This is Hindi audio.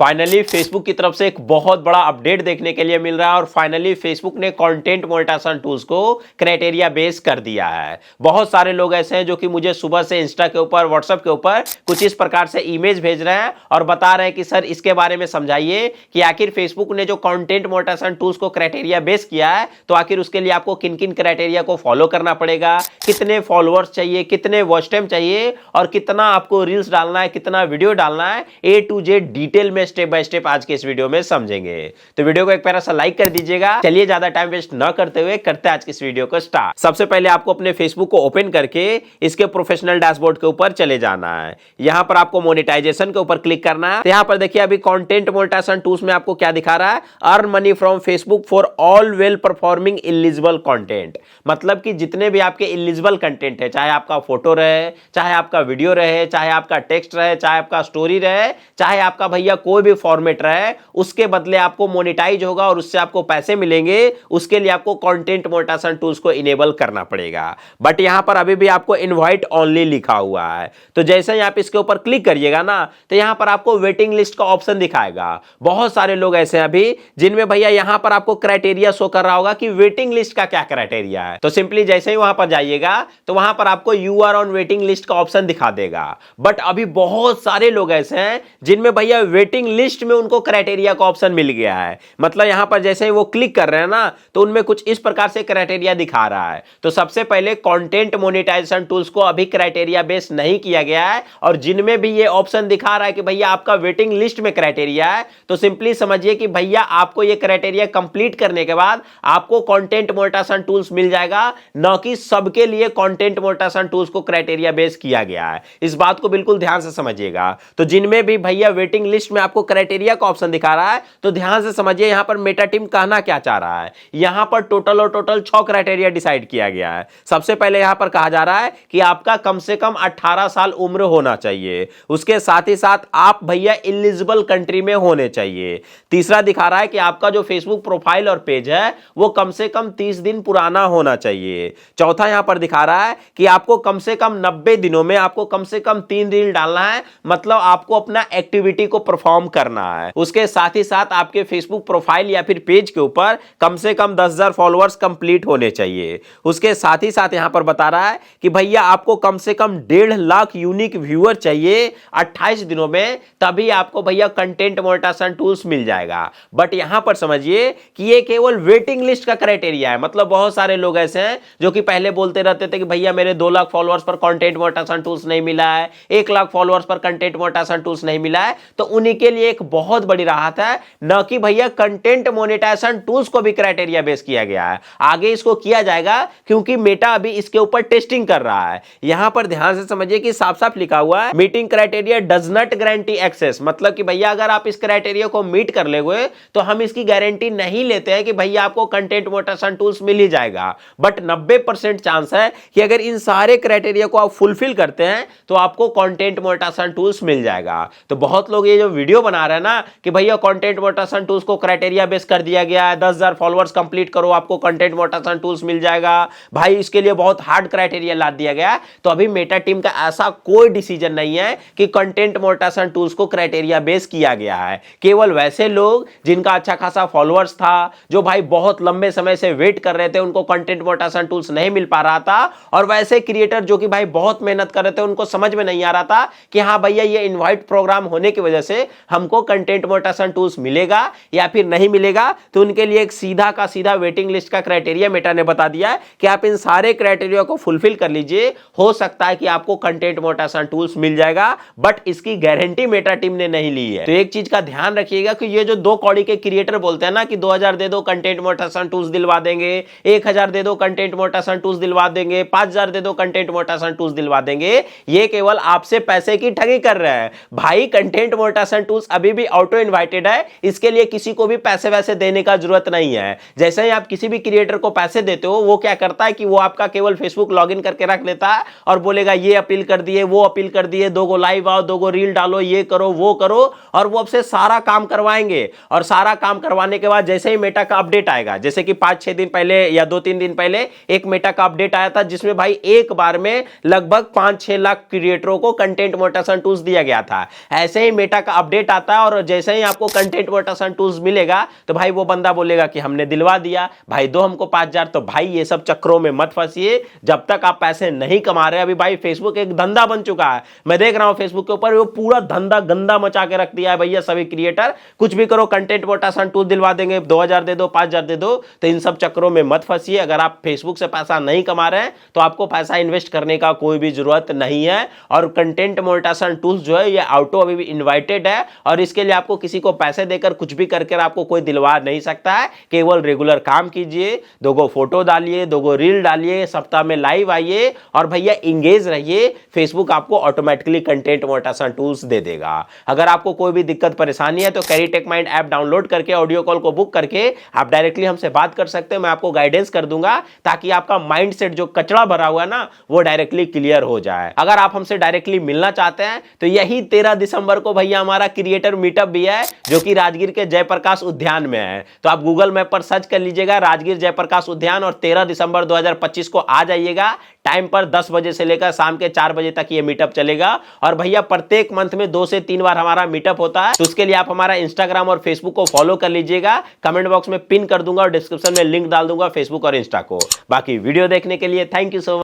फाइनली फेसबुक की तरफ से एक बहुत बड़ा अपडेट देखने के लिए मिल रहा है और फाइनली फेसबुक ने कंटेंट मोनेटाइजेशन टूल्स को क्राइटेरिया बेस कर दिया है। बहुत सारे लोग ऐसे हैं जो कि मुझे सुबह से इंस्टा के ऊपर, व्हाट्सएप के ऊपर कुछ इस प्रकार से इमेज भेज रहे हैं और बता रहे हैं कि सर इसके बारे में समझाइए कि आखिर फेसबुक ने जो कंटेंट मोनेटाइजेशन टूल्स को क्राइटेरिया बेस किया है तो आखिर उसके लिए आपको किन किन क्राइटेरिया को फॉलो करना पड़ेगा, कितने फॉलोअर्स चाहिए, कितने वॉच टाइम चाहिए और कितना आपको रील्स डालना है, कितना वीडियो डालना है, ए टू जेड डिटेल में स्टेप बाय स्टेप आज के इस वीडियो में समझेंगे। तो वीडियो को एक प्यारा सा लाइक कर दीजिएगा। चलिए ज्यादा टाइम वेस्ट न करते हुए करते हैं आज की इस वीडियो को स्टार्ट। सबसे पहले आपको अपने फेसबुक को ओपन करके इसके प्रोफेशनल डैशबोर्ड के ऊपर चले जाना है। यहां पर आपको मोनेटाइजेशन के ऊपर क्लिक करना है। तो यहां पर देखिए अभी कंटेंट मोनेटाइजेशन टूल्स में आपको क्या दिखा रहा है, earn money from Facebook for all well performing eligible content. मतलब कि जितने भी आपके इलिजिबल कंटेंट है, चाहे आपका फोटो रहे, चाहे आपका वीडियो रहे, चाहे आपका टेक्स्ट रहे, चाहे आपका स्टोरी रहे, चाहे आपका भैया कोई भी फॉर्मेट रहे, उसके बदले आपको मोनेटाइज होगा और उससे आपको पैसे मिलेंगे। उसके लिए आपको कंटेंट मोनेटाइजेशन टूल्स को इनेबल करना पड़ेगा। बट यहां पर अभी भी आपको इनवाइट ओनली लिखा हुआ है। तो जैसे ही आप इसके ऊपर क्लिक करिएगा ना तो यहां पर आपको वेटिंग लिस्ट का ऑप्शन दिखाएगा। बहुत सारे लोग ऐसे हैं अभी जिनमें भैया यहां पर आपको क्राइटेरिया शो कर रहा होगा कि वेटिंग लिस्ट का क्या क्राइटेरिया है। तो सिंपली जैसे ही वहां पर जाइएगा तो वहां पर आपको you are on waiting list का ऑप्शन दिखा देगा। बट अभी बहुत सारे लोग ऐसे हैं जिनमें भैया वेटिंग लिस्ट में उनको क्राइटेरिया का ऑप्शन मिल गया है। मतलब यहां पर जैसे ही वो क्लिक कर रहे हैं ना तो उनमें कुछ इस प्रकार से क्राइटेरिया दिखा रहा है। तो सबसे पहले कंटेंट मोनेटाइजेशन टूल्स को अभी क्राइटेरिया बेस नहीं किया गया है और जिनमें भी ये ऑप्शन दिखा रहा है कि भैया आपका वेटिंग लिस्ट में क्राइटेरिया है तो सिंपली समझिए कि भैया आपको ये क्राइटेरिया कंप्लीट करने के बाद आपको कंटेंट मोनेटाइजेशन टूल्स मिल जाएगा, न कि सबके लिए कंटेंट मोनेटाइजेशन टूल्स को क्राइटेरिया बेस किया गया है। इस बात को बिल्कुल ध्यान से समझिएगा। तो जिनमें भी भैया वेटिंग लिस्ट में आपको क्राइटेरिया का ऑप्शन दिखा रहा है तो ध्यान से समझिए यहां पर मेटा टीम कहना क्या चाह रहा है। यहां पर टोटल 6 क्राइटेरिया डिसाइड किया गया है। सबसे पहले यहां पर कहा जा रहा है कि आपका कम से कम 18 साल उम्र होना चाहिए। उसके साथ ही साथ आप भैया एलिजिबल कंट्री में होने चाहिए। तीसरा दिखा रहा है कि आपका जो फेसबुक प्रोफाइल और पेज है वो कम से कम 30 दिन पुराना होना चाहिए। चौथा यहां पर दिखा रहा है कि आपको कम से कम 90 दिनों में आपको कम से कम 3 रील डालना है। मतलब आपको अपना एक्टिविटी को परफॉर्म करना है। उसके साथ ही साथ आपके फेसबुक प्रोफाइल या फिर पेज के ऊपर कम से कम 10,000 फॉलोअर्स कंप्लीट होने चाहिए। उसके साथ ही साथ यहां पर बता रहा है कि भैया आपको कम से कम 1.5 लाख यूनिक व्यूअर चाहिए 28 दिनों में, तभी आपको भैया कंटेंट मोनेटाइजेशन टूल्स मिल जाएगा। बट यहां पर समझिए कि ये केवल वेटिंग लिस्ट का क्राइटेरिया है। मतलब बहुत सारे लोग ऐसे हैं जो कि पहले बोलते रहते थे कि भैया मेरे 2 लाख फॉलोअर्स पर कंटेंट मोनेटाइजेशन टूल्स नहीं मिला है, 1 लाख फॉलोअर्स पर कंटेंट मोनेटाइजेशन टूल्स नहीं मिला है। तो उन्हीं के लिए एक बहुत बड़ी राहत है, न कि भैया कंटेंट मोनेटाइजेशन टूल्स को भी क्राइटेरिया बेस किया गया है। आगे इसको किया जाएगा क्योंकि मेटा अभी इसके ऊपर टेस्टिंग कर रहा है। यहां पर ध्यान से समझिए कि साफ साफ लिखा हुआ है meeting criteria does not guarantee access. मतलब कि भैया अगर आप इस क्राइटेरिया को मीट कर लेंगे तो हम इसकी गारंटी नहीं लेते हैं कि भैया आपको कंटेंट मोनेटाइजेशन टूल्स मिल ही जाएगा। बट 90% चांस है कि अगर इन सारे क्राइटेरिया को आप फुलफिल करते हैं तो आपको कंटेंट मोनेटाइजेशन टूल्स मिल जाएगा। तो बहुत लोग ये जो वीडियो बना रहे हैं ना कि भैया कंटेंट मोनेटाइजेशन टूल्स को क्राइटेरिया बेस कर दिया गया है, 10,000 फॉलोअर्स कंप्लीट करो आपको कंटेंट मोनेटाइजेशन टूल्स मिल जाएगा, भाई इसके लिए बहुत हार्ड क्राइटेरिया ला दिया गया है। तो अभी मेटा टीम का ऐसा कोई डिसीजन नहीं है कि कंटेंट मोनेटाइजेशन टूल्स को क्राइटेरिया बेस किया गया है। केवल वैसे लोग जिनका अच्छा खासा फॉलोअर्स था, जो भाई बहुत लंबे समय से वेट कर रहे थे, उनको कंटेंट मोनेटाइजेशन टूल्स नहीं मिल पा रहा था, और वैसे क्रिएटर जो कि भाई बहुत मेहनत कर रहे थे, उनको समझ में नहीं आ रहा था कि हाँ भैया ये इनवाइट प्रोग्राम होने की वजह से हमको कंटेंट मोनेटाइजेशन टूल्स मिलेगा या फिर नहीं मिलेगा। तो उनके लिए एक सीधा का सीधा वेटिंग लिस्ट का क्राइटेरिया मेटा ने बता दिया है कि आप इन सारे क्राइटेरिया को फुलफिल कर लीजिए, हो सकता है कि आपको कंटेंट मोनेटाइजेशन टूल्स मिल जाएगा। बट इसकी गारंटी मेटा टीम ने नहीं ली है। तो एक चीज का ध्यान रखिएगा कि ये जो 2 कौड़ी के क्रिएटर बोलते हैं ना कि 2,000 दे दो कंटेंट मोनेटाइजेशन टूल्स दिलवा देंगे, 1,000 दे दो कंटेंट मोनेटाइजेशन टूल्स दिलवा देंगे, 5,000 दे दो कंटेंट मोनेटाइजेशन टूल्स दिलवा देंगे, ये केवल आपसे पैसे की ठगी कर रहे हैं। भाई कंटेंट मोनेटाइजेशन टूल्स अभी भी ऑटो इनवाइटेड है, इसके लिए किसी को भी पैसे वैसे देने का जरूरत नहीं है। जैसे ही आप किसी भी क्रिएटर को पैसे देते हो, वो क्या करता है कि वो आपका केवल फेसबुक लॉगिन करके रख लेता है और बोलेगा ये अपील कर दिए, वो अपील कर दिए, 2 गो लाइव आओ, 2 गो रील डालो, ये करो वो करो, और वो आपसे सारा काम करवाएंगे। और सारा काम करवाने के बाद जैसे ही मेटा का अपडेट आएगा, जैसे कि 5-6 दिन पहले या 2-3 दिन पहले एक मेटा का अपडेट आया था जिसमें भाई एक बार में लगभग 5-6 लाख क्रिएटरों को कंटेंट मोनेटाइजेशन टूल्स दिया गया था। ऐसे ही मेटा का अपडेट रिजल्ट आता है और जैसे ही आपको कंटेंट मोनेटाइजेशन टूल्स मिलेगा तो भाई वो बंदा बोलेगा कि हमने दिलवा दिया, भाई दो हमको 5,000। तो भाई ये सब चक्करों में मत फंसिए जब तक आप पैसे नहीं कमा रहे। अभी भाई फेसबुक एक धंधा बन चुका है, मैं देख रहा हूं फेसबुक के ऊपर वो पूरा धंधा गंदा मचा के रख दिया है भैया। सभी क्रिएटर कुछ भी करो, कंटेंट मोनेटाइजेशन टूल दिलवा देंगे, 2,000 दे दो, 5,000 दे दो। तो इन सब चक्करों में मत फंसिए। अगर आप फेसबुक से पैसा नहीं कमा रहे हैं तो आपको पैसा इन्वेस्ट करने का कोई भी जरूरत नहीं है। और कंटेंट मोनेटाइजेशन टूल्स जो है ये ऑटो अभी भी इनवाइटेड है और इसके लिए आपको किसी को पैसे देकर कुछ भी करके आपको कोई दिलवा नहीं सकता है। केवल रेगुलर काम कीजिए, दोगो फोटो डालिए, दोगो रील डालिए, सप्ताह में लाइव आइए और भैया इंगेज रहिए। फेसबुक आपको ऑटोमेटिकली कंटेंट मोनेटाइजेशन टूल्स दे देगा। अगर आपको कोई भी दिक्कत परेशानी है तो कैरीटेक माइंड ऐप डाउनलोड करके ऑडियो कॉल को बुक करके आप डायरेक्टली हमसे बात कर सकते हैं। मैं आपको गाइडेंस कर दूंगा ताकि आपका माइंडसेट जो कचरा भरा हुआ है ना वो डायरेक्टली क्लियर हो जाए। अगर आप हमसे डायरेक्टली मिलना चाहते हैं तो यही 13 दिसंबर को भैया हमारा क्रिएटर मीटअप भी है जो कि राजगीर के जयप्रकाश उद्यान में है। तो आप गूगल मैप पर सर्च कर लीजिएगा राजगीर जयप्रकाश उद्यान और 13 दिसंबर 2025 को आ जाइएगा। टाइम पर 10 बजे से लेकर शाम के 4 बजे तक ये मीटअप चलेगा। और भैया प्रत्येक मंथ में 2 से 3 बार हमारा मीटअप होता है। तो उसके लिए आप हमारा इंस्टाग्राम और फेसबुक को फॉलो कर लीजिएगा। कमेंट बॉक्स में पिन कर दूंगा और डिस्क्रिप्शन में लिंक डाल दूंगा फेसबुक और इंस्टा को। बाकी वीडियो देखने के लिए थैंक यू सो मच।